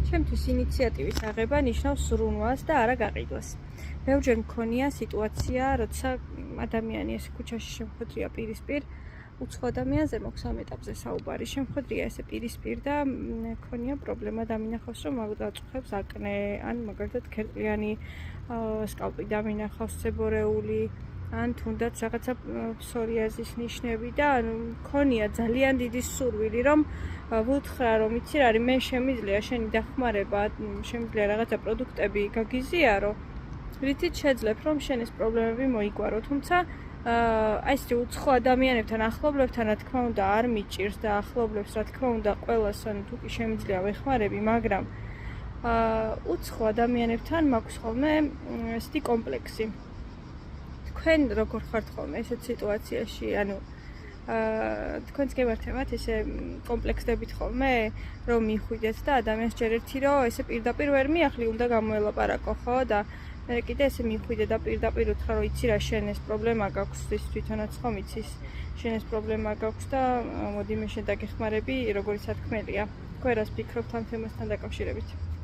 ჩემთვის ინიციატივის აღება ნიშნავს ზრუნვას და არა გაყიდვას. Ბევრჯერ მქონია სიტუაცია, როცა ადამიანი ესე ქუჩაში შემხვედრია პირისპირ, უცხო ადამიანზე მოქვს ამ ეტაპზე საუბარი, შემხვედრია ესე პირისპირ და მქონია პრობლემა დამინახავს, რომ დაწუხებს აკნე, ან მაგალითად ქერწლიანი სკალპი დამინახავს, ცებორეული, ან თუნდაც რაღაცა ფსორიაზის ნიშნები და მქონია ძალიან დიდი სურვილი, რომ ვუთხრა, რომ იცი რა არის, მე შემიძლია შენი დახმარება, შემიძლია რაღაცა პროდუქტები გაგიზიარო, რითიც შეძლებ, რომ შენ ეს პრობლემები მოიგვარო, თუმცა აი ეს უცხო ადამიანებთან, ახლობლებთან, რა თქმა უნდა, არ მიჭირს და ახლობლებს, რა თქმა უნდა, ყველას ან თუ კი შემიძლია ვეხმარები, მაგრამ უცხო ადამიანებთან მაქვს ხოლმე ესეთი კომპლექსი. თქვენ როგორ ხართ ხოლმე ესეთ სიტუაციაში, ანუ თქვენს გემართებათ ესე კომპლექსდებით ხოლმე, რომ მიხვიდეთ და ადამიანს ჯერ ერთი რომ ესე პირდაპირ ვერ მიახლი, უნდა გამოელაპარაკო, ხო და მე კიდე ესე მიხვიდე და პირდაპირ უთხრა, რომ იცი რა, შენ ეს პრობლემა გაქვს, ის თვითონაც ხომ იცის, შენ ეს პრობლემა გაქვს და მოდი მე შენ დაგეხმარები, როგორი სათქმელია. თქვენ რას ფიქრობთ ამ თემასთან დაკავშირებით?